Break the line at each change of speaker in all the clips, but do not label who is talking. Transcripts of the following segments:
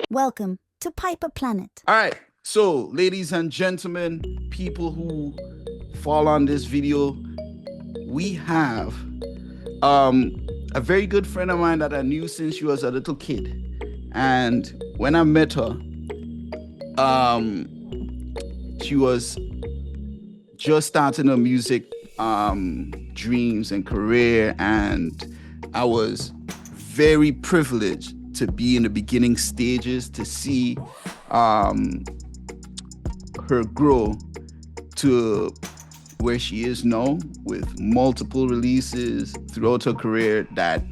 Welcome to Piper Planet.
All right, so ladies and gentlemen, people who fall on this video, we have a very good friend of mine that I knew since she was a little kid. And when I met her, she was just starting her music dreams and career, and I was very privileged to be in the beginning stages to see her grow to where she is now with multiple releases throughout her career that,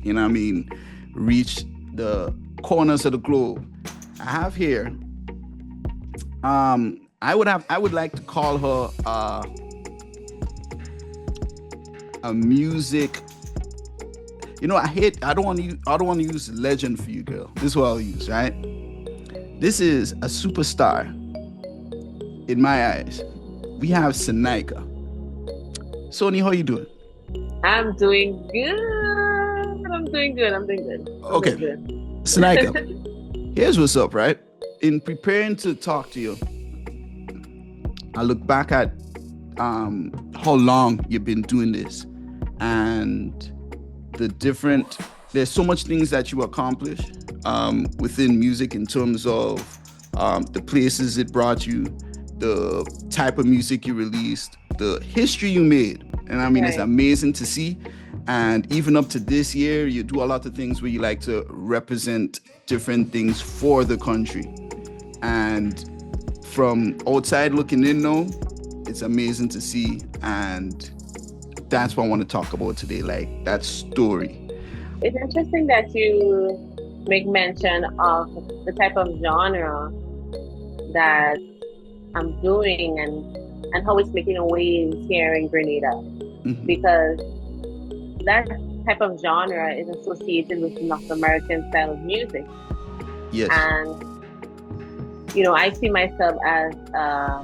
reached the corners of the globe. I have here, I would like to call her a music. I don't want to use legend for you, girl. This is what I'll use, right? This is a superstar in my eyes. We have Sonika. Sony, how you doing?
I'm doing good. I'm doing good.
Okay. Sonika, here's what's up, right? In preparing to talk to you, I look back at how long you've been doing this and there's so much things that you accomplish within music in terms of the places it brought you, the type of music you released, the history you made. And It's amazing to see. And even up to this year, you do a lot of things where you like to represent different things for the country. And from outside looking in now, it's amazing to see. And that's what I want to talk about today, like that story.
It's interesting that you make mention of the type of genre that I'm doing and how it's making waves here in Grenada. Mm-hmm. Because that type of genre is associated with North American style of music.
Yes.
And, I see myself as a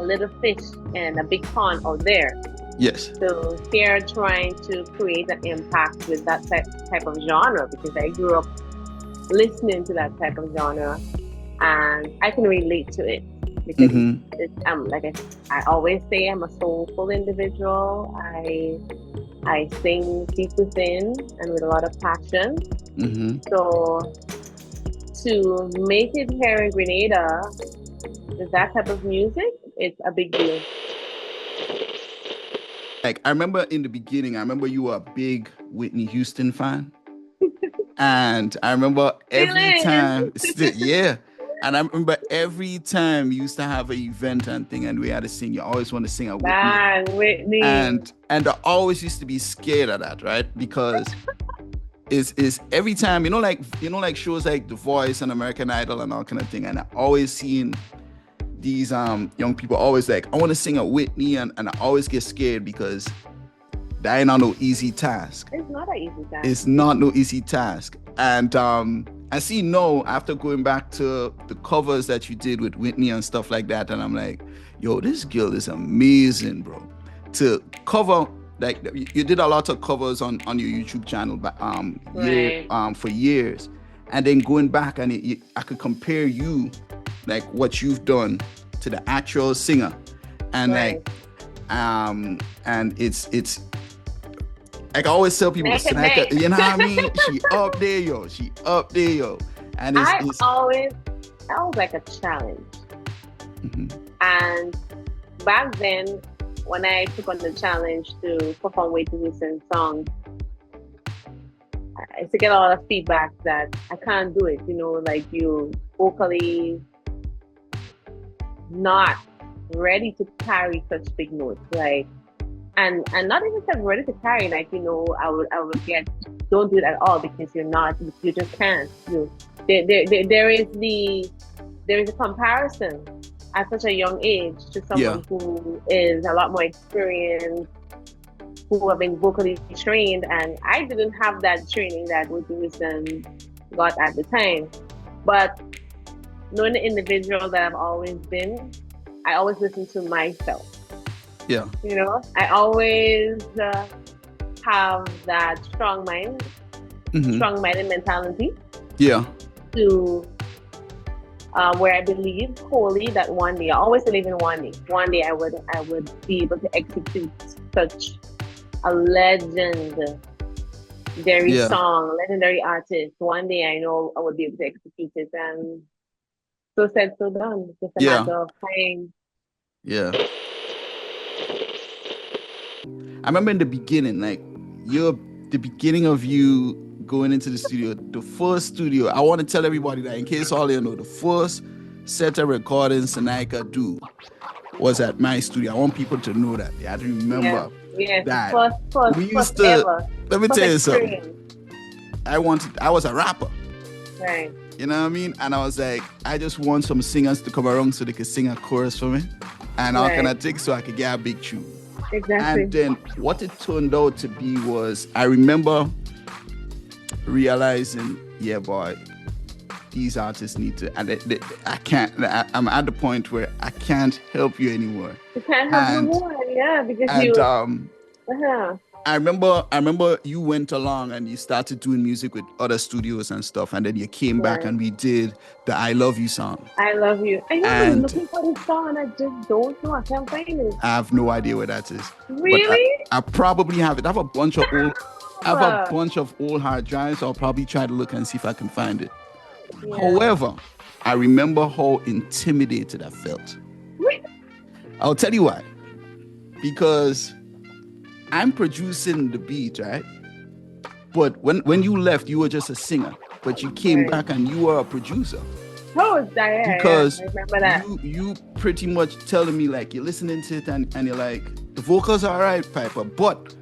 little fish in a big pond out there.
Yes.
So here trying to create an impact with that type of genre, because I grew up listening to that type of genre and I can relate to it because I always say I'm a soulful individual. I sing deep within and with a lot of passion. Mm-hmm. So to make it here in Grenada with that type of music, it's a big deal.
Like, I remember in the beginning, you were a big Whitney Houston fan. And I remember every time, and I remember every time you used to have an event and thing and we had to sing, you always want to sing a
Whitney.
And I always used to be scared of that, right? Because it's every time, like shows like The Voice and American Idol and all kind of thing. And I always seen these young people always like, I want to sing a Whitney, and I always get scared because that ain't not no easy task.
It's not an easy task.
It's not no easy task. And I see after going back to the covers that you did with Whitney and stuff like that, and I'm like, yo, this girl is amazing, bro. To cover, like, you did a lot of covers on your YouTube channel for years. And then going back and I could compare you, like what you've done to the actual singer, and and it's like I always tell people, Sonika, you know what I mean? She up there, yo. And it's
always like a challenge. Mm-hmm. And back then, when I took on the challenge to perform Whitney Houston songs, I used to get a lot of feedback that I can't do it, like you vocally not ready to carry such big notes, like, and not even said ready to carry, like, I would get, don't do it at all because you just can't. There is a comparison at such a young age to someone who is a lot more experienced, who have been vocally trained, and I didn't have that training that Whitney Houston got at the time. But knowing the individual that I've always been, I always listen to myself.
Yeah.
I always have that strong-minded mentality.
Yeah.
To where I believe wholly that one day, I always believe in one day I would be able to execute such a legendary
Yeah.
song, legendary artist. One day I know I would be able to execute it, and so said, so done. It's just a
Yeah.
matter of time.
Yeah. I remember in the beginning, like the beginning of you going into the studio, the first studio. I want to tell everybody that in case all you know, the first set of recordings Sonika do was at my studio. I want people to know that. They had to
Yeah,
remember
yeah.
that we
First
used to.
ever,
Let me
first
tell you something.
experience.
I was a rapper.
Right.
You know what I mean? And I was like, I just want some singers to come around so they could sing a chorus for me. And all kind
Right.
of things so I could get a big tune.
Exactly.
And then what it turned out to be was, I remember realizing, yeah, boy, these artists need to, and I can't, I'm at the point where I can't help you anymore.
You can't have no more, yeah, because
And I remember you went along and you started doing music with other studios and stuff, and then you came back
Right.
and we did the I Love You song.
I love you. I know I've been
And
looking for this song and I just don't know. I can't find it.
I have no idea where that is.
Really?
But I probably have it. I have a bunch of old hard drives. I'll probably try to look and see if I can find it.
Yeah.
However, I remember how intimidated I felt. I'll tell you why. Because I'm producing the beat, right? But when you left, you were just a singer. But you came back and you were a producer.
Oh, yeah,
because
I remember that.
you pretty much telling me like you're listening to it and you're like, the vocals are alright, Piper, but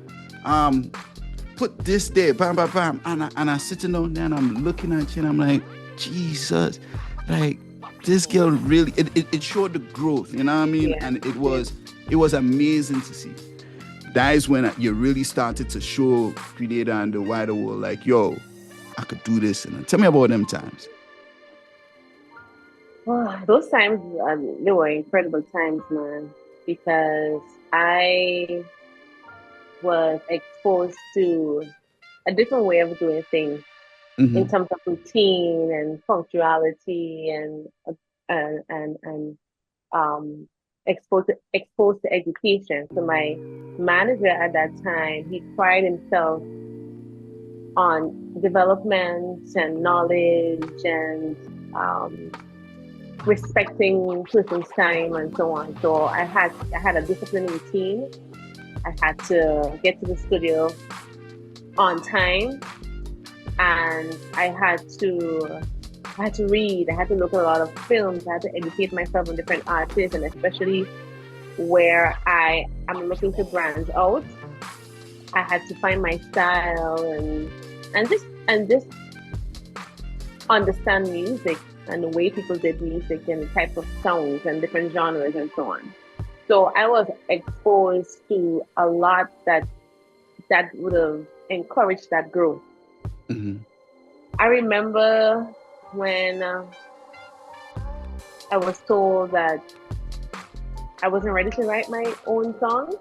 put this there, bam, bam, bam. And I'm sitting down there and I'm looking at you and I'm like, Jesus, like this girl really, it showed the growth, you know what I mean?
Yeah.
And it was amazing to see. That is when you really started to show Predator and the wider world, like, yo, I could do this. And tell me about them times.
Oh, those times, they were incredible times, man, because I was exposed to a different way of doing things in terms of routine and punctuality and exposed to education. So my manager at that time, he prided himself on development and knowledge and respecting person's time and so on. So I had a disciplined routine. I had to get to the studio on time, and I had to read. I had to look at a lot of films. I had to educate myself on different artists, and especially where I am looking to branch out, I had to find my style and just understand music and the way people did music and the type of sounds and different genres and so on. So I was exposed to a lot that would have encouraged that growth. I remember when I was told that I wasn't ready to write my own songs.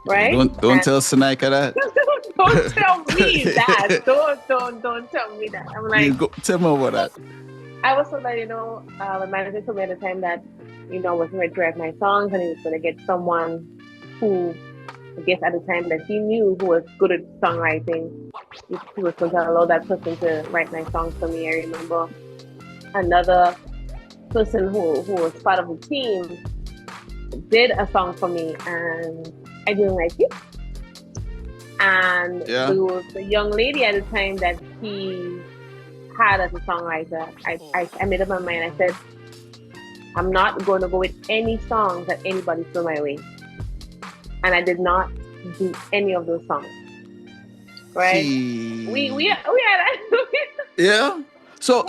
Right?
Don't tell Sonika that.
Don't tell me that. Don't tell me that. I'm like,
tell me about that.
I was told that, my manager told me at the time that, I wasn't ready to write my songs and he was going to get someone who, I guess at the time that he knew who was good at songwriting. He was going to allow that person to write my songs for me. I remember another person who was part of the team did a song for me and I didn't like it. And the young lady at the time that he had as a songwriter, I made up my mind. I said, I'm not going to go with any songs that anybody threw my way. And I did not do any of those songs. Right? We had that.
Yeah. So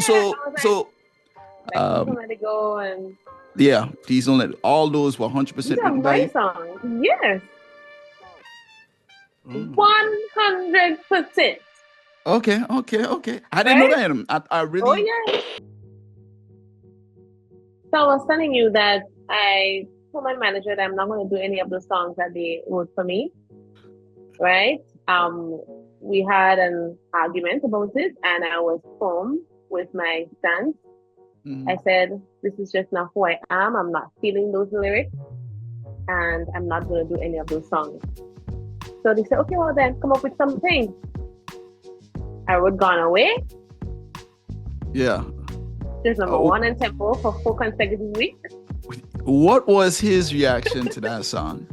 like, let it go and
yeah, please don't let all those were 100% written by you.
Songs. Yes. 100%.
Okay. I didn't know that. I really.
Oh yeah. So I was telling you that I told my manager that I'm not going to do any of the songs that they wrote for me. Right? We had an argument about it, and I was firm with my stance. I said, this is just not who I am. I'm not feeling those lyrics, and I'm not going to do any of those songs. So they said, okay, well then come up with something. I wrote Gone Away,
Yeah.
just number
Oh,
one in tempo for 4 consecutive weeks.
what was his reaction to that song?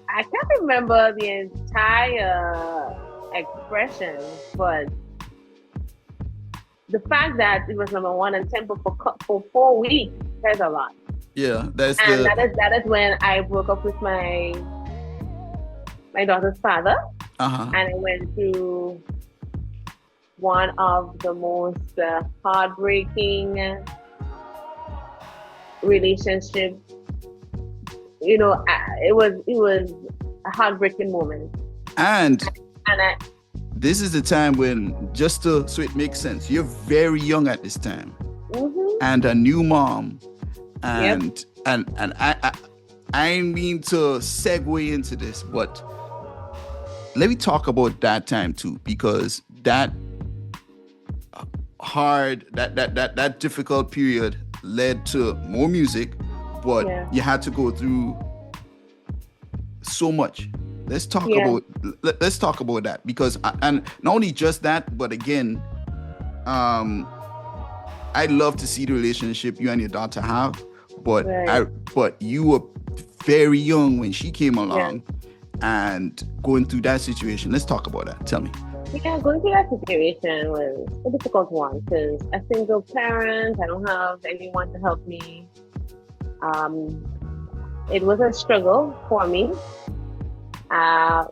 I can't remember the entire expression, but the fact that it was number one in tempo for 4 weeks says a lot.
Yeah, that's
And
the
that is when I broke up with my daughter's father,
uh-huh.
and I went through one of the most heartbreaking relationships. You know, it was a heartbreaking moment.
And
And I
this is the time when, just so it makes sense, you're very young at this time, and a new mom, and
Yep.
and I mean to segue into this, but let me talk about that time too, because that that difficult period led to more music, but
Yeah.
you had to go through so much. Let's talk
Yeah.
about let's talk about that, because and not only just that, but again, I love to see the relationship you and your daughter have, but
Right.
but you were very young when she came
Yeah.
along and going through that situation. Let's talk about that. Tell me.
Yeah, going through that situation was a difficult one because a single parent, I don't have anyone to help me. Um, it was a struggle for me. Uh,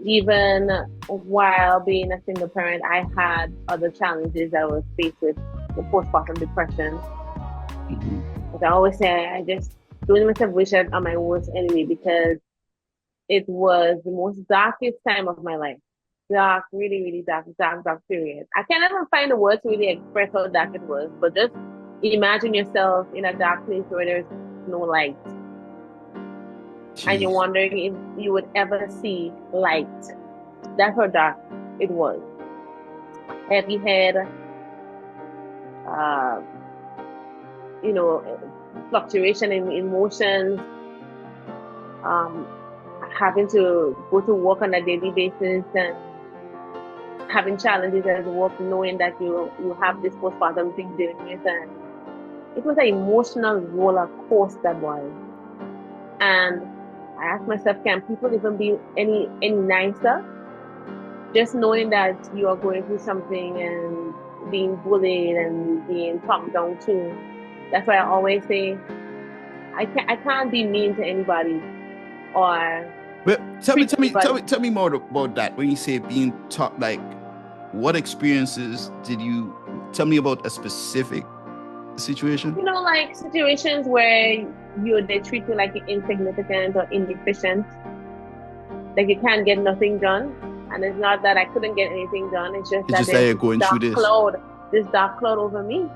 Even while being a single parent, I had other challenges I was faced with, the postpartum depression. As I always say, I just don't myself wish I'm on my worst enemy, because it was the most darkest time of my life. Dark, really, really dark, dark, dark period. I can't even find the words to really express how dark it was, but just imagine yourself in a dark place where there's no light. And you're
Jeez.
wondering if you would ever see light. That's how dark it was. Heavy head, uh, you know, fluctuation in emotions, um, having to go to work on a daily basis and having challenges at work, knowing that you have this postpartum thing dealing with, and it was an emotional roller coaster, boy. And I asked myself, can people even be any nicer? Just knowing that you are going through something and being bullied and being talked down to. That's why I always say I can't be mean to anybody or
But
treat anybody.
tell me more about that. When you say being taught, like, what experiences did you tell me about a specific situation?
You know, like situations where they treat you like you're insignificant or inefficient, like you can't get nothing done. And it's not that I couldn't get anything done. It's just
It's
that
just that
there's
you're going through this.
this dark cloud over me.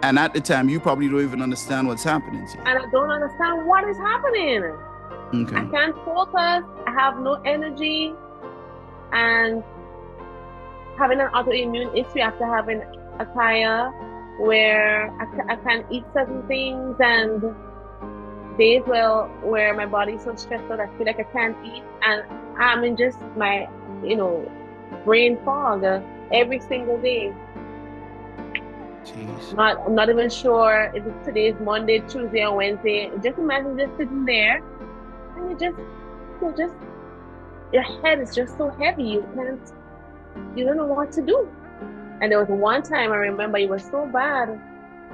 And at the time, you probably don't even understand what's happening to you.
And I don't understand what is happening.
Okay.
I can't focus. I have no energy. And having an autoimmune issue after having a tire where I can't eat certain things, and days where my body's so stressed out, I feel like I can't eat. And I'm in just my, brain fog every single day.
Jeez.
I'm not even sure if today's Monday, Tuesday, or Wednesday. Just imagine just sitting there and your head is just so heavy. You don't know what to do. And there was one time I remember it was so bad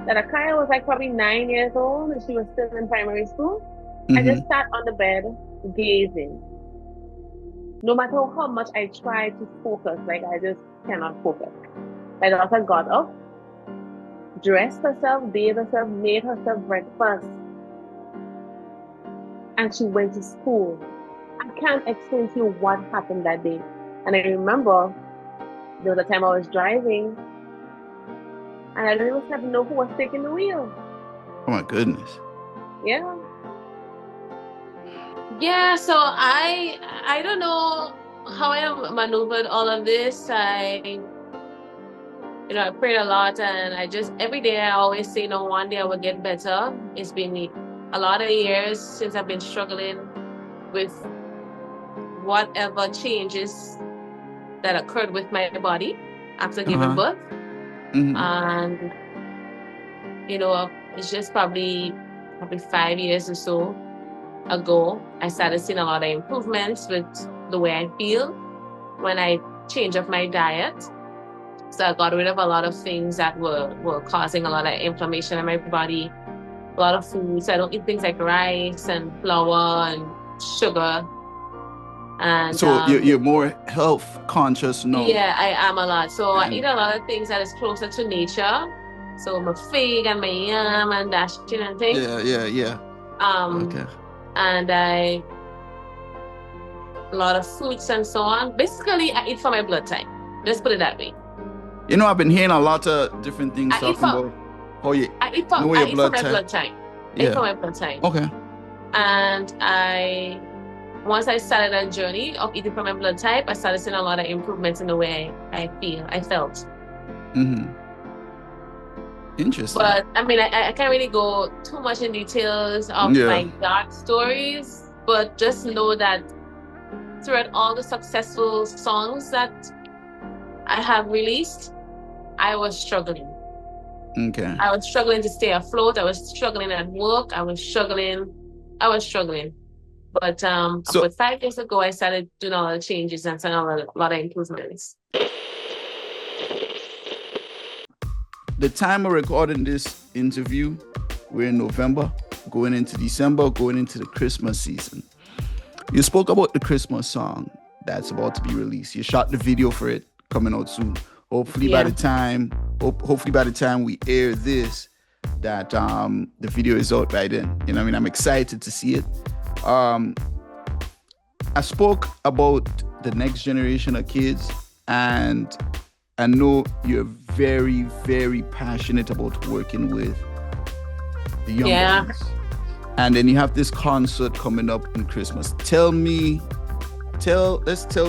that Akaya was like probably 9 years old and she was still in primary school. I just sat on the bed gazing. No matter how much I tried to focus, like I just cannot focus. My daughter got up, dressed herself, bathed herself, made herself breakfast, and she went to school. I can't explain to you what happened that day. And I remember there was a time I was driving and I didn't even know who was taking the wheel.
Oh my goodness.
Yeah.
Yeah, so I don't know how I have maneuvered all of this. I prayed a lot, and every day I always say, one day I will get better. It's been a lot of years since I've been struggling with whatever changes that occurred with my body after giving birth.
Mhm.
And, it's just probably 5 years or so ago, I started seeing a lot of improvements with the way I feel when I changed up my diet. So I got rid of a lot of things that were causing a lot of inflammation in my body. A lot of foods. I don't eat things like rice and flour and sugar. And
So you're more health conscious now.
Yeah, I am a lot. So I eat a lot of things that is closer to nature. So my fig and my yam and that shit and things.
Yeah. Okay.
And a lot of fruits and so on. Basically, I eat for my blood type. Just put it that way.
I've been hearing a lot of different things talking about how you
I eat for my blood type. I eat for my blood type.
Okay.
And once I started a journey of eating for my blood type, I started seeing a lot of improvements in the way I felt.
Mm-hmm. Interesting.
But I mean, I can't really go too much in details of my dark stories, but just know that throughout all the successful songs that I have released, I was struggling.
Okay.
I was struggling to stay afloat. I was struggling at work. I was struggling. But about 5 years ago, I started doing a lot of changes and seeing a lot of improvements.
The time of recording this interview, we're in November, going into December, going into the Christmas season. You spoke about the Christmas song that's about to be released. You shot the video for it, coming out soon. Hopefully by the time we air this, that the video is out by then. You know what I mean? I'm excited to see it. I spoke about the next generation of kids, and I know you're very, very passionate about working with the young ones. And then you have this concert coming up in Christmas. Let's tell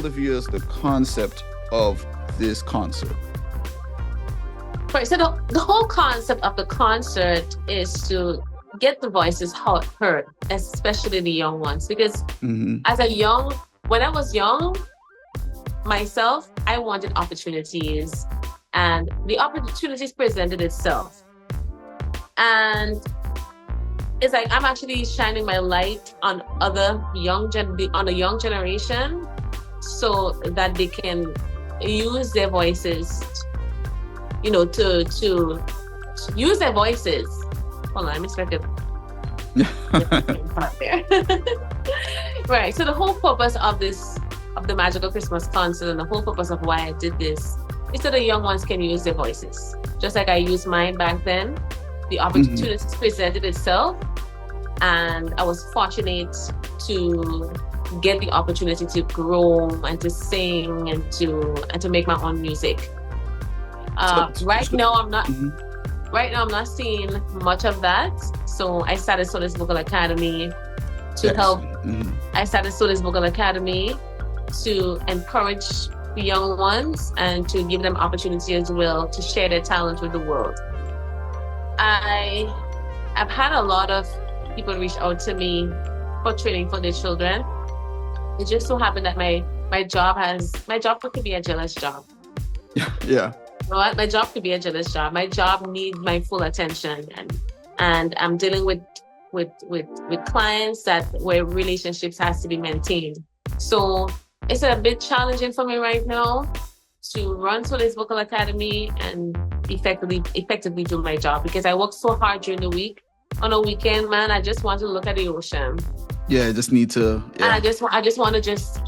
the viewers the concept of this concert.
Right, so the whole concept of the concert is to get the voices heard, especially the young ones. Because when I was young, myself, I wanted opportunities, and the opportunities presented itself. And it's like I'm actually shining my light on the young generation, so that they can use their voices, to use their voices. Hold on, let me start it. Right. So the whole purpose of the Magical Christmas concert, and the whole purpose of why I did this, is so the young ones can use their voices. Just like I used mine back then, the opportunities presented itself, and I was fortunate to get the opportunity to grow and to sing and to make my own music. Right now I'm not seeing much of that. So I started Solis Vocal Academy to help. I started Solis Vocal Academy to encourage the young ones and to give them opportunity as well to share their talent with the world. I've had a lot of people reach out to me for training for their children. It just so happened that my job could be a jealous job.
Yeah.
You know what? My job could be a jealous job. My job needs my full attention, and I'm dealing with clients where relationships has to be maintained. So it's a bit challenging for me right now to run Solis Vocal Academy and effectively do my job, because I work so hard during the week. On a weekend, man, I just want to look at the ocean.
Yeah, I just need to. Yeah.
And I just want to just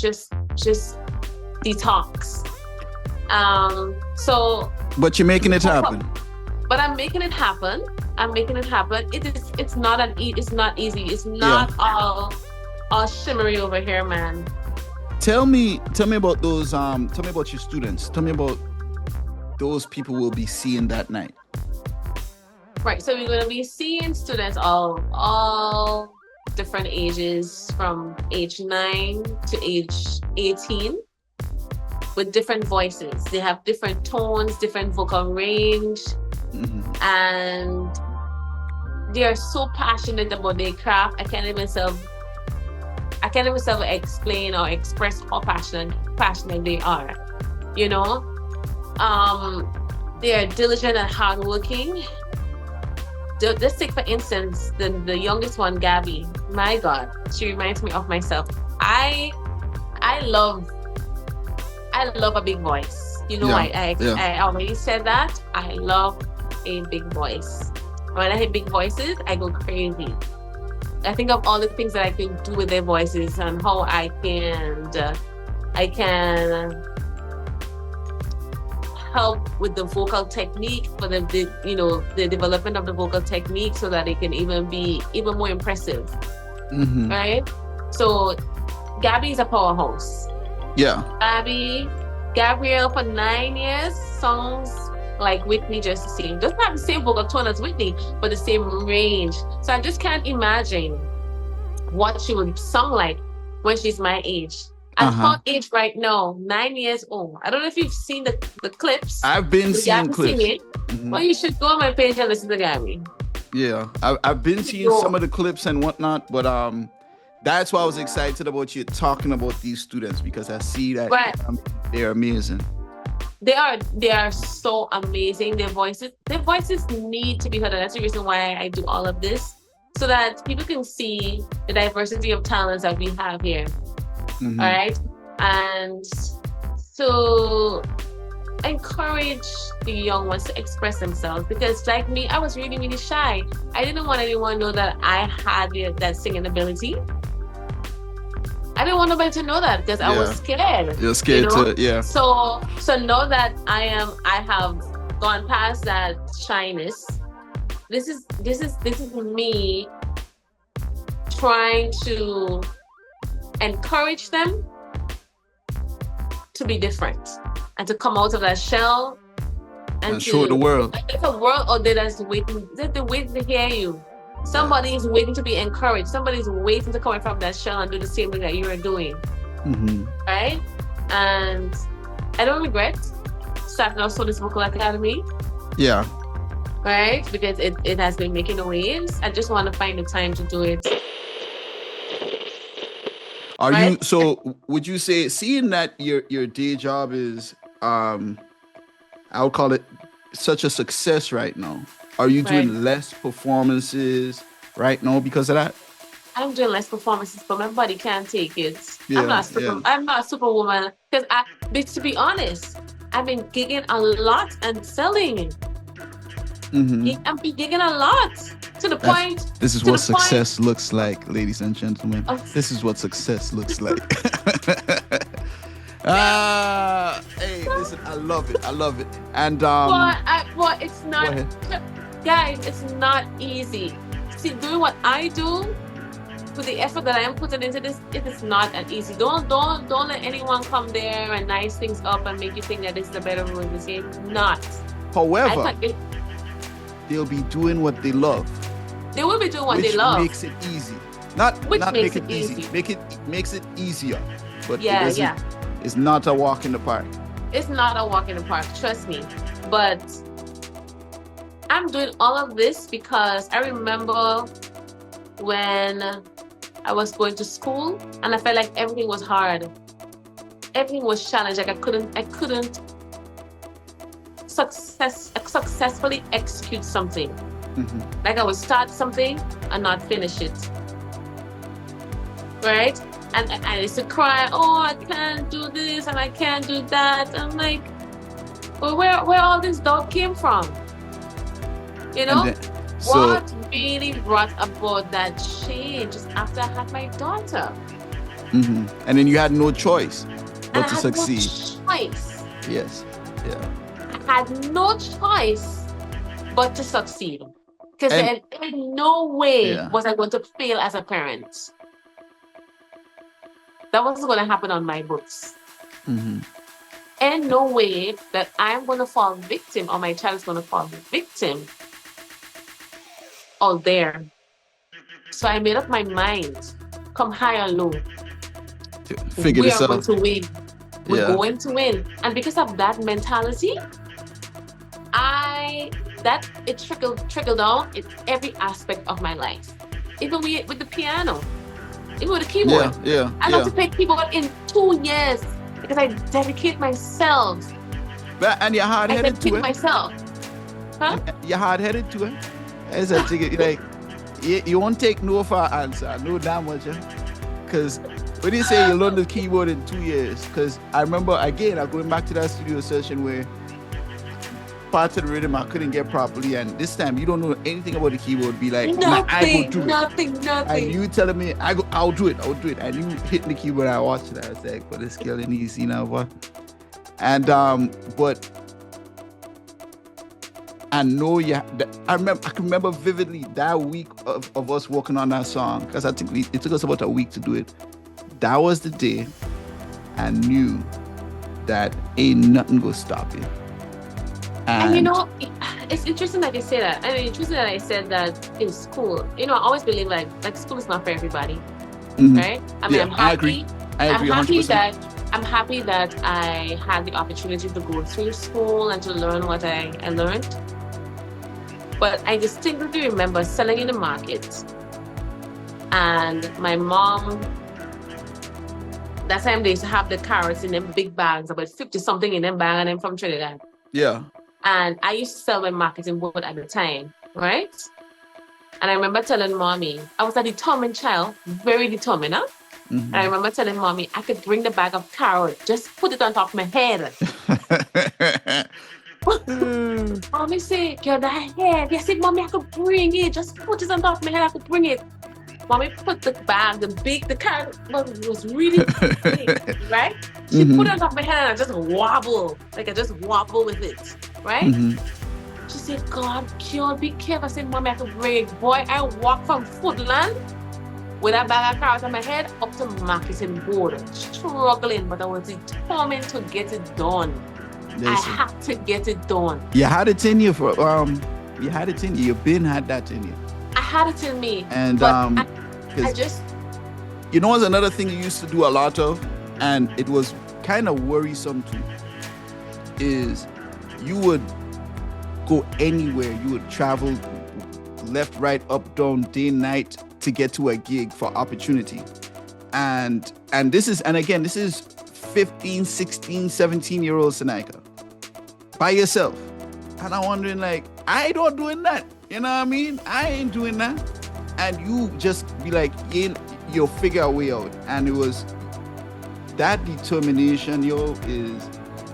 detox.
But you're making it happen.
But I'm making it happen. It's not easy. It's not all shimmery over here, man.
Tell me about those. Tell me about your students. Tell me about those people we'll be seeing that night.
Right. So we're going to be seeing students all different ages, from age 9 to age 18. with different voices. They have different tones, different vocal range, and they are so passionate about their craft. I can't even explain or express how passionate they are. You know, they are diligent and hardworking. Let's take, for instance, the youngest one, Gabby. My God, she reminds me of myself. I love a big voice. You know, I already said that. I love a big voice. When I hear big voices, I go crazy. I think of all the things that I can do with their voices and how I can help with the vocal technique for them, the development of the vocal technique so that it can even be even more impressive. Right? So Gabby is a powerhouse.
Yeah.
Gabrielle for 9 years, songs like Whitney, just the same. Doesn't have the same vocal tone as Whitney, but the same range. So I just can't imagine what she would sound like when she's my age. At her age right now, 9 years old. I don't know if you've seen the clips.
I've been seeing clips.
Well, you should go on my page and listen to Gabby.
Yeah, I've been seeing some of the clips and whatnot, but that's why I was excited about you talking about these students, because I see that they're amazing.
They are so amazing. Their voices need to be heard. And that's the reason why I do all of this, so that people can see the diversity of talents that we have here. All right, and so encourage the young ones to express themselves, because like me, I was really, really shy. I didn't want anyone to know that I had that singing ability. I didn't want nobody to know that, because I was scared.
You're scared too, yeah.
So know that I have gone past that shyness. This is me trying to encourage them to be different and to come out of that shell and to
show the world.
There's a world out there that's waiting. They're waiting to hear you. Somebody is waiting to be encouraged. Somebody is waiting to come from that shell and do the same thing that you are doing. Right? And I don't regret starting off this vocal academy. Yeah. Right? Because it has been making the waves. I just want to find the time to do it.
Would you say, seeing that your day job is I would call it such a success right now, are you doing less performances right now because of that?
I'm doing less performances, but my body can't take it. I'm not a superwoman, because to be honest, I've been gigging a lot and selling. I'm gigging a lot to the point.
This is what success looks like, ladies and gentlemen. This is what success looks like. Hey, listen, I love it. And
but it's not, guys. It's not easy. See, doing what I do, with the effort that I am putting into this, it is not an easy. Don't let anyone come there and nice things up and make you think that this is a better room in this game. Not.
However, they'll be doing what they love.
They will be doing what they love.
Which makes it easy. Not make it easy. Makes it easier. But it's not a walk in the park.
It's not a walk in the park, trust me. But I'm doing all of this because I remember when I was going to school and I felt like everything was hard. Everything was challenged. Like I couldn't successfully execute something. Like I would start something and not finish it. Right? And I used to cry, oh, I can't do this and I can't do that. I'm like, well, where all this doubt came from? You know? What really brought about that change is after I had my daughter.
And then you had no choice but to succeed.
No choice.
Yes. Yeah.
I had no choice but to succeed. Because in no way was I going to fail as a parent. That wasn't going to happen on my books. And no way that I'm going to fall victim or my child is going to fall victim all there. So I made up my mind, come high or low.
Figure this out.
We are going to win. We're
Yeah.
going to win. And because of that mentality, it trickled down in every aspect of my life. Even with the piano, even with the keyboard. I learned to play keyboard in 2 years because I dedicate myself.
And you're hard
I
headed to
dedicate
it.
myself. Huh?
You're hard headed to it. As I think it, like you won't take no for an answer. I know that much. Because when you say you learned the keyboard in 2 years, because I remember again, I'm going back to that studio session where parts of the rhythm I couldn't get properly, and this time you don't know anything about the keyboard. Be like, I go do
nothing.
And you telling me I'll do it, and you hitting the keyboard. I watched it. I was like, but this skill in easy now, what? And but I know I can remember vividly that week of us working on that song, because I think it took us about a week to do it. That was the day I knew that ain't nothing gonna stop it.
And you know, it's interesting that you say that. And it's interesting that I said that in school. You know, I always believe like school is not for everybody, right? I mean,
I agree.
I'm happy that I had the opportunity to go through school and to learn what I learned. But I distinctly remember selling in the market, and my mom. That time they used to have the carrots in them big bags, about 50 something in them bag, and I'm from Trinidad.
Yeah.
And I used to sell my marketing board at the time, right? And I remember telling mommy, I was a determined child, very determined, huh? Mm-hmm. And I remember telling mommy, I could bring the bag of carrot, just put it on top of my head. Mommy say, girl, that head. Yes, mommy, I could bring it. Just put it on top of my head, I could bring it. Mommy put the bag, the carrot was really big, right? She put it on top of my head and I just wobble. Like I just wobble with it, right? Mm-hmm. She said, God, girl, be careful. I said, Mommy, I could bring it. Boy, I walked from Footland with that bag of carrots on my head up to marketing board, struggling, but I was determined to get it done. Listen, I had to get it done.
You had it in you for you had it in you. You've been had that in you.
I had it in me.
And
I just,
you know, what's another thing you used to do a lot of, and it was kind of worrisome too, is you would go anywhere. You would travel left, right, up, down, day, night to get to a gig for opportunity. And this is 15, 16, 17-year-old Sonika by yourself. And I'm wondering, like, I don't doing that. You know what I mean? I ain't doing that. And you just be like, you'll figure a way out. And it was that determination, is,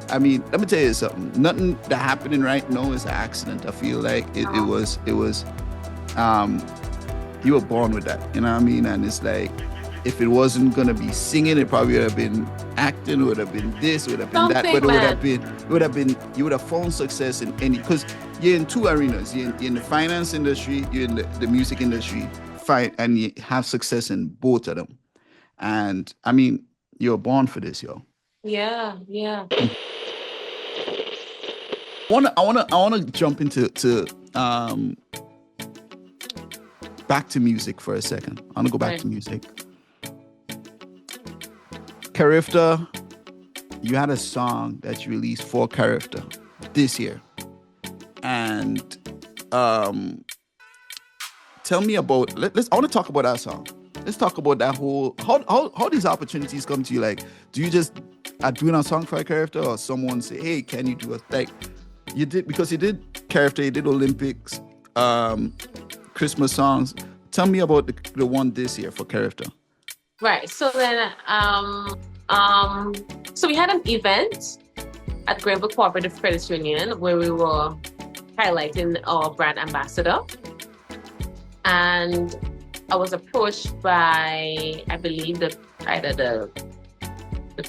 I mean, let me tell you something. Nothing that happening right now is an accident. I feel like it was, you were born with that, you know what I mean? And it's like, if it wasn't gonna be singing, it probably would have been acting, it would have been this, it would have been that, but you would have found success in any, because you're in two arenas. You're in the finance industry, you're in the music industry, and you have success in both of them. And I mean, you're born for this, yo.
Yeah.
I wanna jump into back to music for a second. I wanna go back to music. Character, you had a song that you released for Character this year. And tell me about, I want to talk about that song. Let's talk about that whole, how these opportunities come to you. Like, do you just are doing a song for a character, or someone say, hey, can you do a, like, you did, because you did Character, you did Olympics, Christmas songs. Tell me about the one this year for Character.
Right. So then, so we had an event at Greenville Cooperative Credit Union where we were highlighting our brand ambassador. And I was approached by, I believe, either the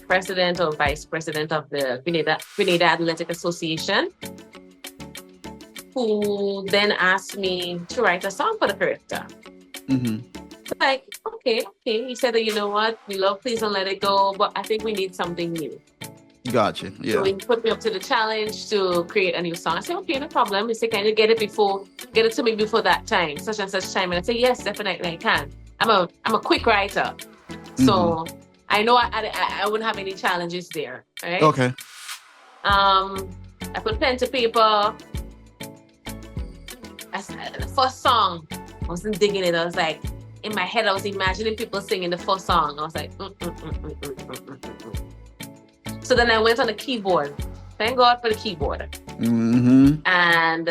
president or vice president of the Grenada Athletic Association, who then asked me to write a song for the character. Mm-hmm. Like, okay. He said that, you know what, we love Please Don't Let It Go, but I think we need something new.
Gotcha. Yeah.
So he put me up to the challenge to create a new song. I said, okay, no problem. He said, can you get it to me before that time, such and such time? And I said, yes, definitely I can. I'm a quick writer. Mm-hmm. So I know I wouldn't have any challenges there, right?
Okay.
I put pen to paper. The first song, I wasn't digging it. I was like, in my head, I was imagining people singing the first song. I was like, So then I went on the keyboard. Thank God for the keyboard.
Mm-hmm.
And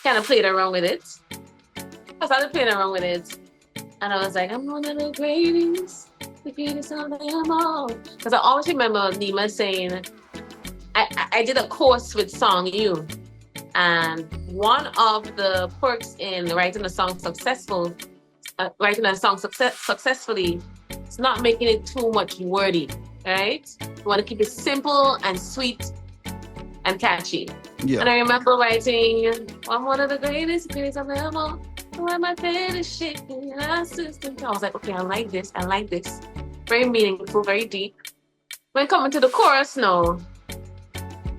kind of played around with it. I started playing around with it. And I was like, I'm one of the greatest of them all. Because I always remember Nima saying, I did a course with Song U. And one of the perks in writing a song successfully is not making it too much wordy, right? You want to keep it simple and sweet and catchy.
Yeah.
And I remember writing, I'm one of the greatest of them all. Why my bed is shaking and I was like, okay, I like this. Very meaningful, very deep. When coming to the chorus, no.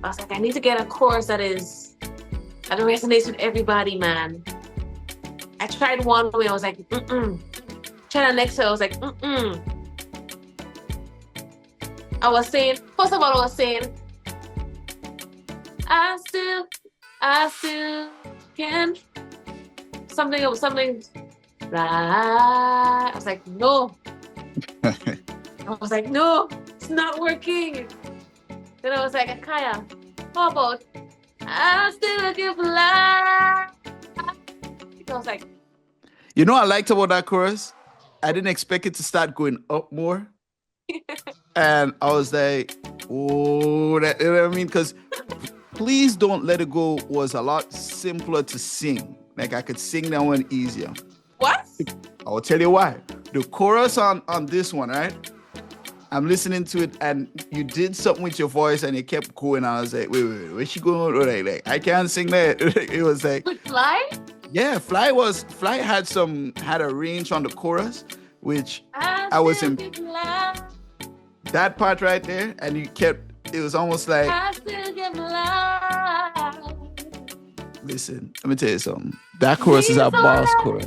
I was like, I need to get a chorus that resonates with everybody, man. I tried one way, I was like, Tried the next way, I was like, First of all, I was saying, I still can. Something. I was like, no. It's not working. Then I was like, Akaya, how about I still can fly? I was like,
You know what I liked about that chorus? I didn't expect it to start going up more. And I was like, oh, that, you know what I mean? Because Please Don't Let It Go was a lot simpler to sing. Like I could sing that one easier.
what?
I'll tell you why. The chorus on this one, right? I'm listening to it and you did something with your voice and it kept going. I was like, wait, where's she going? Like, I can't sing that. It was like,
With Fly?
yeah, Fly had a range on the chorus, which I was in that part right there. And it was almost like,
I still can fly.
listen, let me tell you something. That chorus is a boss chorus.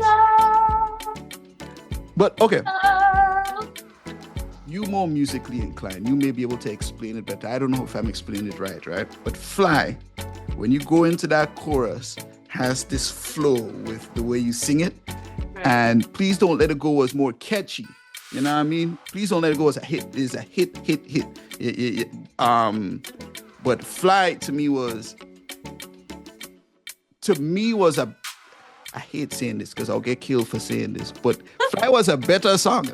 But okay. You more musically inclined. You may be able to explain it better. I don't know if I'm explaining it right? But Fly, when you go into that chorus, has this flow with the way you sing it.
Right.
And Please Don't Let It Go was more catchy. You know what I mean? Please Don't Let It Go is a hit. But Fly to me was a, I hate saying this because I'll get killed for saying this, but Fly was a better song.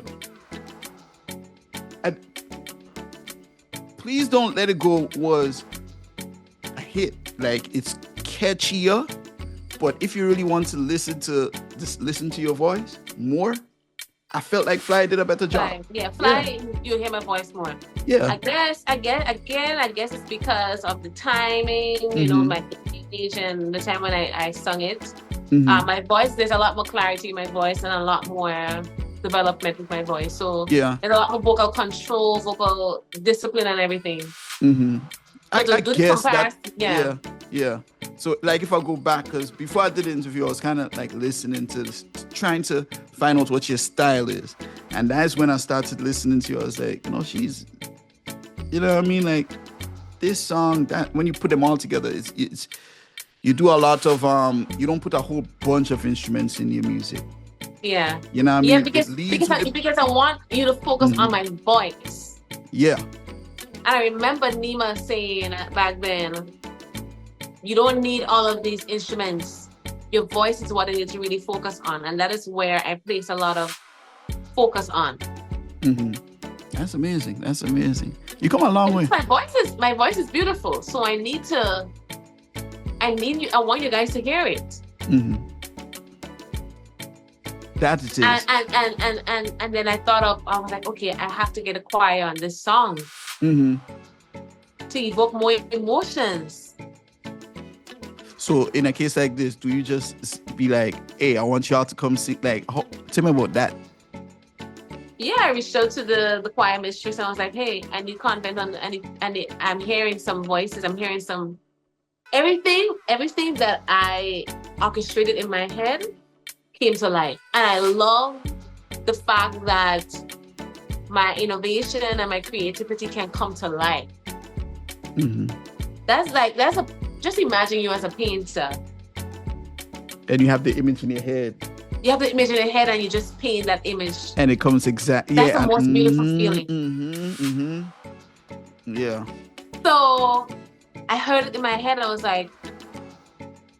And Please Don't Let It Go was a hit. Like it's catchier, but if you really want to listen to your voice more, I felt like Fly did a better job.
Fly, you hear my voice more.
Yeah.
I guess it's because of the timing, you know, my age and the time when I sung it. My voice, there's a lot more clarity in my voice and a lot more development with my voice. So
yeah,
there's a lot more vocal control, vocal discipline and everything.
I guess that,
yeah.
So like if I go back, because before I did the interview, I was kind of like listening to this, trying to find out what your style is. And that's when I started listening to you. I was like, she's, you know what I mean? Like this song, that when you put them all together, it's you do a lot of, you don't put a whole bunch of instruments in your music.
Yeah.
You know what I mean?
Yeah, because I want you to focus on my voice.
Yeah.
And I remember Nima saying back then, you don't need all of these instruments. Your voice is what I need to really focus on. And that is where I place a lot of focus on.
That's amazing. You come a long way.
My voice is beautiful. So I want you guys to hear it.
That it is.
And then I was like, okay, I have to get a choir on this song to evoke more emotions.
So in a case like this, do you just be like, hey, I want y'all to come sing? Like, tell me about that.
Yeah, I reached out to the choir mistress and I was like, hey, I need content on I'm hearing some voices. I'm hearing some everything that I orchestrated in my head came to life. And I love the fact that my innovation and my creativity can come to life.
Mhm.
Just imagine you as a painter.
And you have the image in your head,
You have the image in your head and you just paint that image.
and it comes exact.
That's
Yeah,
the most beautiful feeling.
Yeah,
So I heard it in my head. I was like,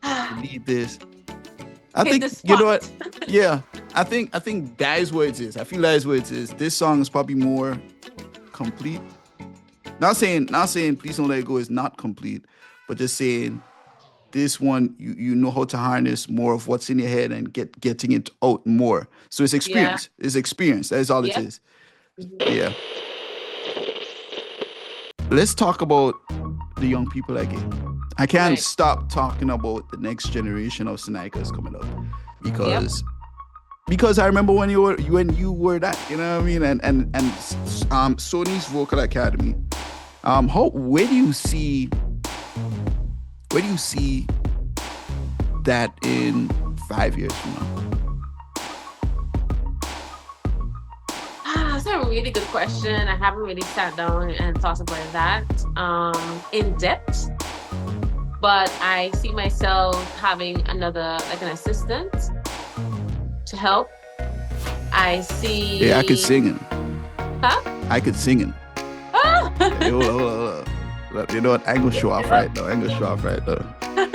you need this. I
hit
think
the
you know
spot.
what. Yeah, I think that is where it is. I feel that is where it is. This song is probably more complete. Not saying Please Don't Let It Go is not complete, but just saying this one you know how to harness more of what's in your head and getting it out more. So it's experience. It's experience. That is all
Yep.
it is. Yeah. Let's talk about the young people again. I can't
Right.
stop talking about the next generation of Sonikas coming up because I remember when you were that, you know what I mean, and Sony's Vocal Academy. Where do you see that in 5 years from now?
That's a really good question. I haven't really sat down and thought about that in depth. But I see myself having an assistant to help. I see.
Yeah, I could sing it.
Huh?
I could sing it. Hey, hold on. Look, you know what? I ain't gonna show off right now.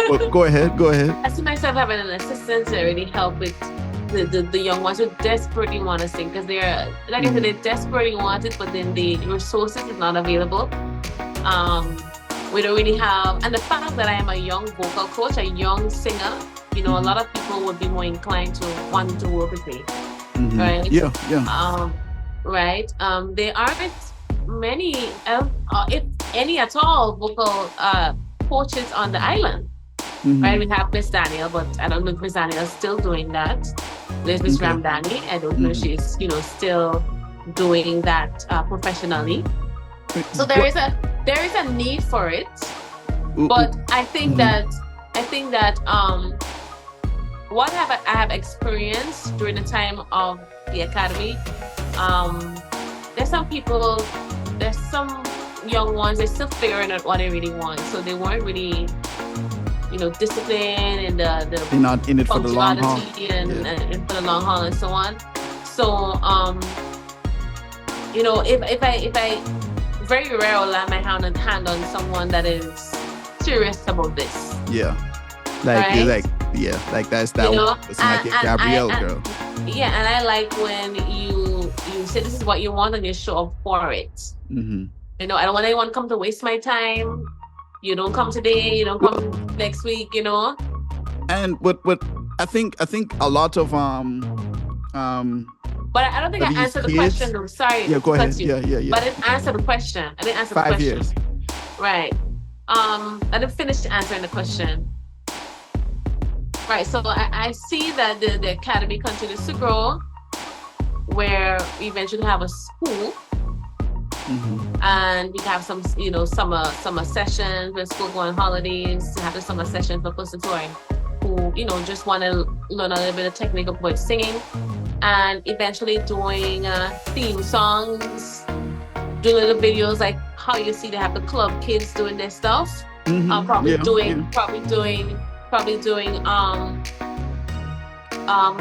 But go ahead.
I see myself having an assistant to really help with the young ones who desperately want to sing, because they're, like I said, they desperately want it, but then the resources is not available. We don't really have, and the fact that I am a young vocal coach, a young singer, you know, a lot of people would be more inclined to want to work with me, right?
Yeah.
Right. There aren't many, if any at all, vocal coaches on the island. Right, we have Miss Daniel, but I don't know if Miss Daniel is still doing that. There's Miss Ramdani. I don't know if she's, still doing that professionally. So there is a need for it, but I think that what I have experienced during the time of the academy, there's some young ones, they're still figuring out what they really want, so they weren't really discipline and the
they're not in it for the long haul
and for the long haul and so on. So if I very rare will land my hand on someone that is serious about this.
Yeah. Like that's that one. It's like a Gabrielle girl.
Yeah, and I like when you say this is what you want and you show up for it. I don't want anyone to come to waste my time. You don't come today, you don't come next week,
And but I think a lot of
But I don't think I answered the question though. Sorry.
Yeah, go ahead.
Yeah.
Yeah.
But I didn't answer the question.
5 years.
Right. I didn't finish answering the question. Right. So I see that the academy continues to grow, where we eventually have a school. And we have some, summer sessions when school go on holidays. We have the summer sessions for conservatory who, just want to learn a little bit of technique about singing, and eventually doing theme songs, doing little videos like how you see they have the club kids doing their stuff. Probably doing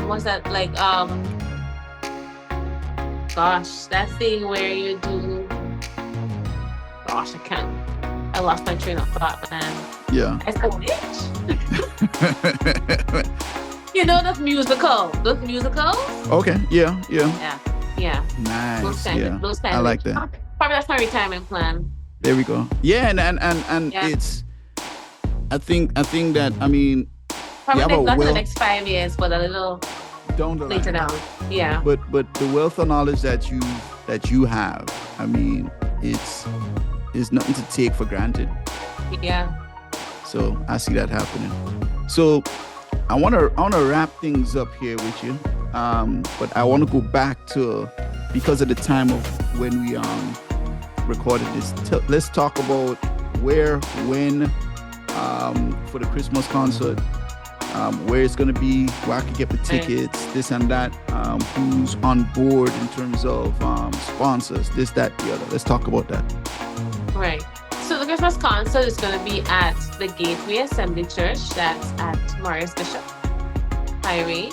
what's that, like gosh, that thing where you do. Gosh, I lost my train of thought, man.
Yeah.
I said, bitch. Those musicals.
Okay. Yeah.
Yeah.
Nice.
Those kind
I
of
like that.
Probably that's my retirement plan.
There we go. Yeah, and it's. I think that probably
not in the next 5 years, but a little
down the
later
line.
down. Yeah.
But the wealth of knowledge that you have, it's nothing to take for granted.
Yeah.
So I see that happening. So I wanna wrap things up here with you. But I want to go back to, because of the time of when we recorded this. Let's talk about where, when, for the Christmas concert. where it's going to be, where I can get the tickets, this and that, who's on board in terms of sponsors, this, that, the other. Let's talk about that.
Right. So the Christmas concert is going to be at the Gateway Assembly Church. That's at Morris Bishop Highway.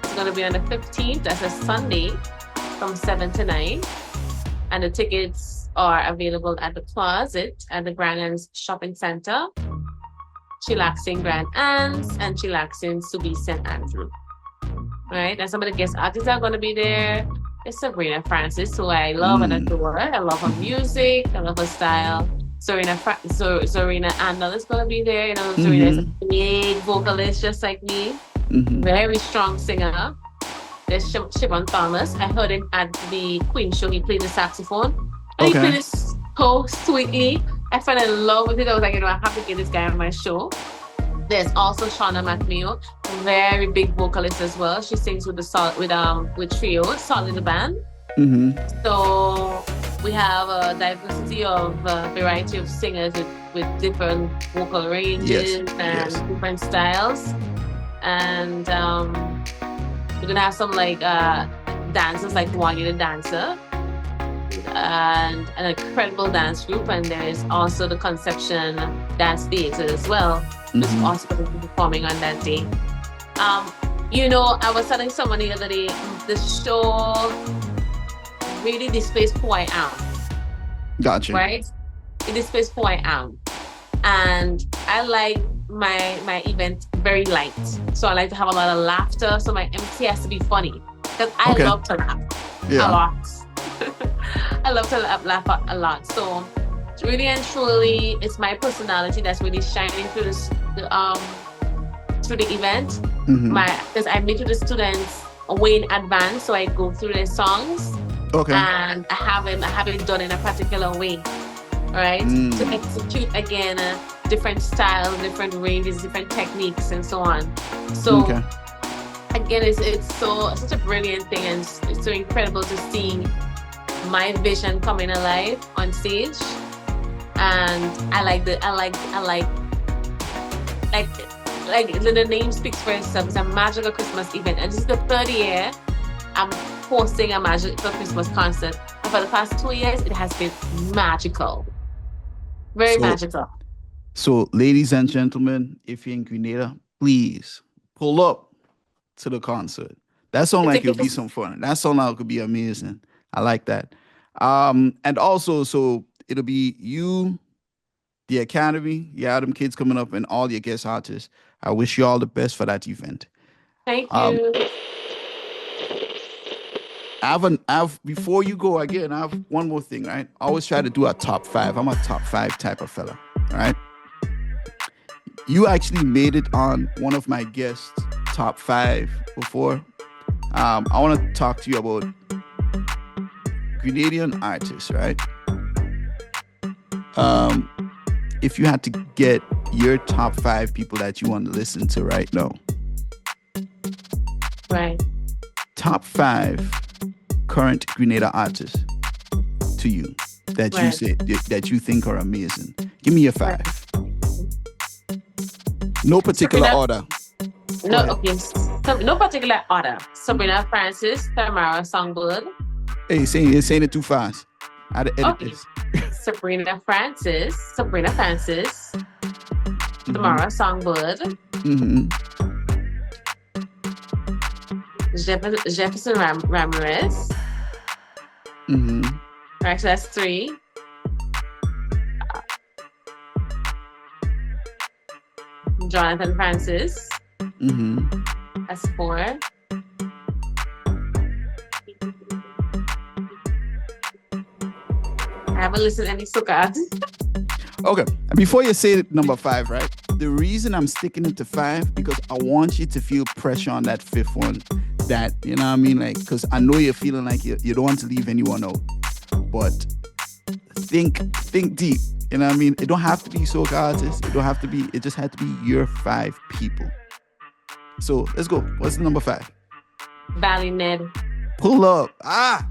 It's going to be on the 15th. That's a Sunday from 7 to 9. And the tickets are available at the Closet at the Grand Anne's Shopping Center, Chilaxing Grand Anne's, and Chilaxing Subi St. Andrew. Right? And some of the guest artists are going to be there. It's Sabrina Francis, who I love and adore. I love her music. I love her style. Zorina Andal is going to be there. You know, Zorina is a big vocalist, just like me. Very strong singer. There's Siobhan Thomas. I heard him at the Queen show. He played the saxophone. And he played it so sweetly. I fell in love with it. I was like, you know, I have to get this guy on my show. There's also Shauna McNeil, very big vocalist as well. She sings with trio, Sol in the band. So we have a diversity of variety of singers with different vocal ranges and different styles. And we're gonna have some like dancers like Wanya the Dancer and an incredible dance group, and there is also the Conception Dance Theater as well. Who's also going to be performing on that day. You know, I was telling someone the other day, the show really displays who I am.
Gotcha.
Right? It displays who I am. And I like my event very light. So I like to have a lot of laughter. So my MC has to be funny. Because I love to laugh a lot. I love to laugh a lot. So really and truly, it's my personality that's really shining through through the event. Because I meet with the students way in advance, so I go through their songs. And I have it done in a particular way, right? To execute again different styles, different ranges, different techniques, and so on. So again, it's such a brilliant thing, and it's so incredible to see my vision coming alive on stage. And I like the name speaks for itself. It's a magical Christmas event, and this is the third year I'm hosting a magical Christmas concert. And for the past 2 years, it has been magical, very magical.
So, ladies and gentlemen, if you're in Grenada, please pull up to the concert. That sounds like it'll be some fun. That sounds like it could be amazing. I like that. And also, so it'll be you, the Academy, them kids coming up, and all your guest artists. I wish you all the best for that event.
Thank you.
Before you go again, I have one more thing, right? I always try to do a top 5. I'm a top 5 type of fella, all right? You actually made it on one of my guests' top 5 before. I want to talk to you about Grenadian artists, right? If you had to get your top 5 people that you want to listen to right now.
Right.
Top 5 current Grenada artists to you that you say that you think are amazing. Give me your 5. No particular order.
No particular order. Sabrina Francis, Tamara Songbird.
Hey, you're saying it too fast. I had to edit this.
Sabrina Francis, Tamara Songbird, Jefferson Ramirez. Right, so that's 3. Jonathan Francis. That's 4. I haven't listened to any soca.
Okay. Before you say number 5, right? The reason I'm sticking it to 5 because I want you to feel pressure on that 5th one. That, you know what I mean? Like, because I know you're feeling like you don't want to leave anyone out. But think deep. You know what I mean? It don't have to be soca artists. It just had to be your 5 people. So let's go. What's the number 5?
Valley Ned.
Pull up. I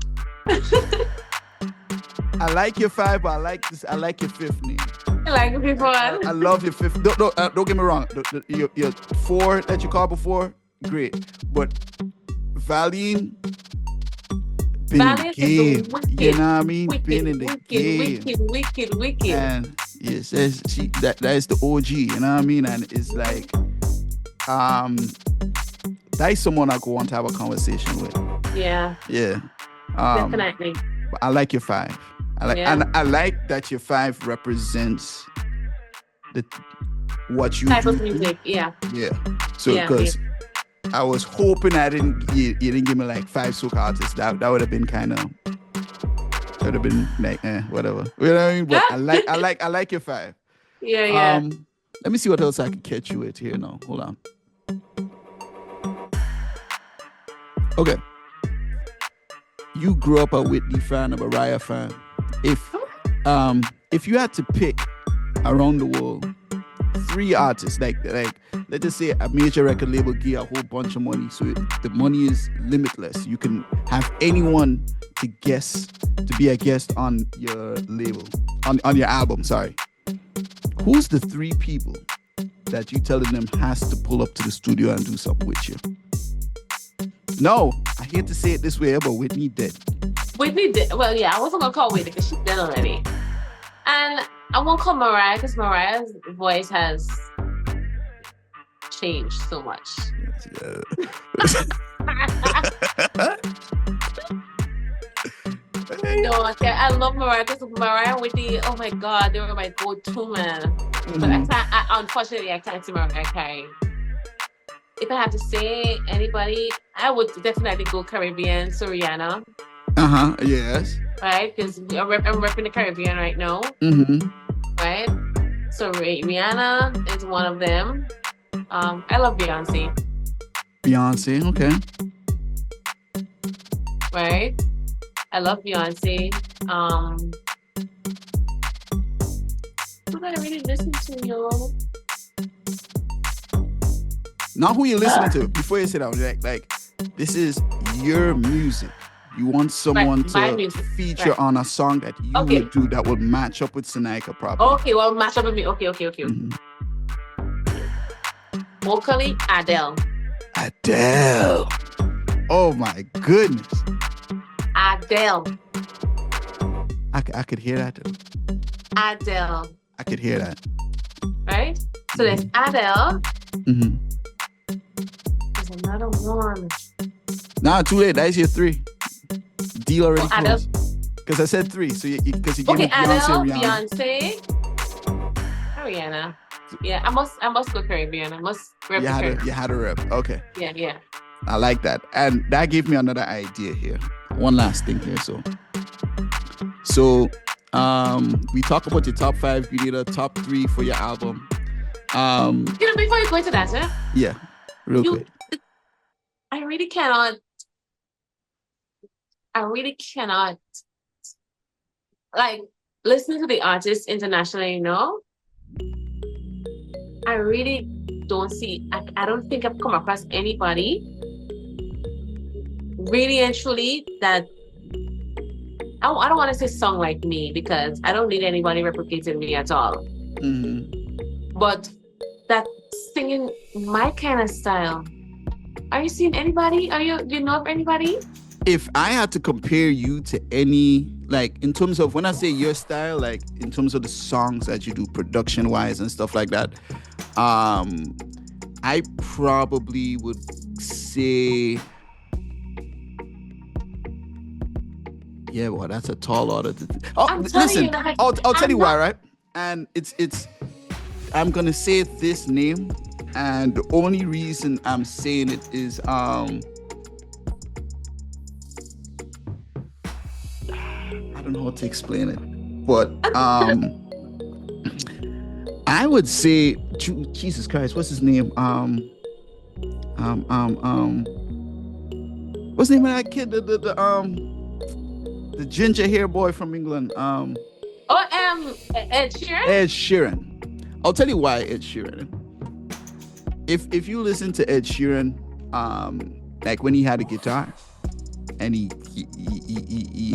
like your 5, but I like your 5th name.
I like the fifth one.
I love your fifth. Don't get me wrong. Your four that you called before, great. But Valiant, been
Valiant
in the game.
is wicked.
You know what I mean?
Wicked,
Been in the game.
wicked.
And yes, that is the OG. You know what I mean? And it's like, that is someone I could want to have a conversation with.
Yeah.
Yeah.
Definitely.
But I like your five. I like that your five represents what you
Type
do.
of music. Yeah.
Yeah. So because I was hoping you didn't give me like five soca artists. That would have been kind of. Would have been like whatever. You know what I mean? But I like your five.
Yeah.
Let me see what else I can catch you with here now. Hold on. Okay. You grew up a Whitney fan, a Mariah fan. If you had to pick around the world 3 artists, like let's just say a major record label give you a whole bunch of money, so the money is limitless. You can have anyone to be a guest on your label, on your album. Sorry. Who's the 3 people that you telling them has to pull up to the studio and do something with you? No, I hate to say it this way, but Whitney dead.
Whitney did. Well, yeah, I wasn't gonna call Whitney because she's dead already, and I won't call Mariah because Mariah's voice has changed so much. No, I love Mariah because Mariah and Whitney. Oh my God, they were my go-to, man.
Mm-hmm.
But unfortunately, I can't see Mariah Carey. If I have to say anybody, I would definitely go Caribbean, so Rihanna.
Yes.
Right? Because I'm repping the Caribbean right now.
Mm-hmm.
Right? So Rihanna is one of them. I love Beyonce.
Beyonce, okay.
Right? I love Beyonce. Who do I really listen to, yo?
Not who you're listening to. Before you sit down, like this is your music. You want someone to feature on a song that you would do that would match up with Sonika probably.
Okay, well, match up with me. Okay.
Mm-hmm.
Vocally, Adele.
Oh my goodness.
Adele.
I could hear that.
Adele.
I could hear that.
Right? So there's Adele.
Mm-hmm.
There's another one.
Nah, too late. That's your 3. Deal already
Adele.
closed. Because I said 3, so because you gave me
Adele,
Beyonce,
Rihanna. Yeah, I must go Caribbean. I must rep the Caribbean.
You had a rep. Okay.
Yeah.
I like that. And that gave me another idea here. One last thing here. So we talk about your top 5. You need a top 3 for your album.
Before you go into that,
yeah, real quick.
I really cannot like listening to the artists internationally, I really don't see, I don't think I've come across anybody really and truly that I don't want to say song like me because I don't need anybody replicating me at all.
Mm-hmm.
But that singing my kind of style. Are you seeing anybody? Do you know of anybody?
If I had to compare you to any, like in terms of when I say your style, like in terms of the songs that you do production wise and stuff like that, I probably would say, yeah, well, that's a tall order. Listen, I'll tell you why, right? And it's I'm gonna say this name, and the only reason I'm saying it is I don't know how to explain it, but I would say, Jesus Christ, what's his name? What's the name of that kid? The ginger hair boy from England.
Ed Sheeran.
Ed Sheeran. I'll tell you why Ed Sheeran. If you listen to Ed Sheeran, like when he had a guitar, and he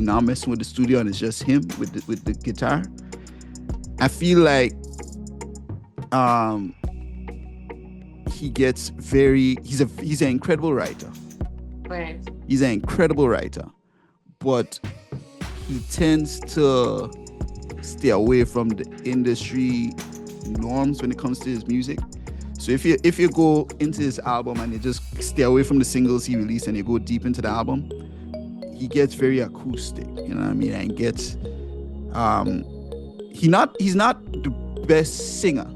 not messing with the studio and it's just him with the guitar, I feel like he gets very. He's an incredible writer.
Right.
He's an incredible writer, but he tends to stay away from the industry norms when it comes to his music. So if you go into his album and you just stay away from the singles he released and you go deep into the album, he gets very acoustic, you know what I mean? And gets he's not the best singer,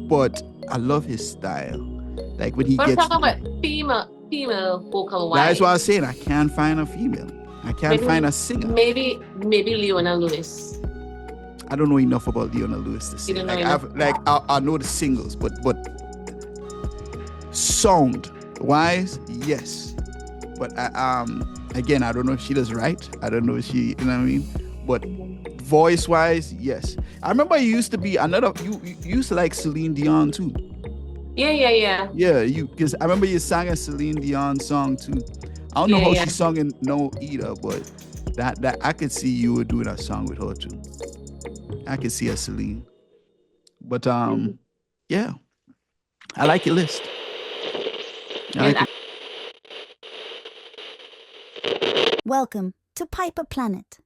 but I love his style. Like when he
But I'm
gets
talking about female vocal wise.
that's what I was saying. I can't find a female. I can't find a singer.
Maybe Leona Lewis.
I don't know enough about Leona Lewis to say.
You don't know
Like
enough?
I know the singles, but sound wise, yes. But again, I don't know if she does right. I don't know if she, you know what I mean. But voice wise, yes. I remember you used to be you used to like Celine Dion too.
Yeah.
Yeah, because I remember you sang a Celine Dion song too. I don't know how she sung in No either, but that I could see you were doing a song with her too. I could see a Celine. But yeah. I like your list.
Welcome to Piper Planet.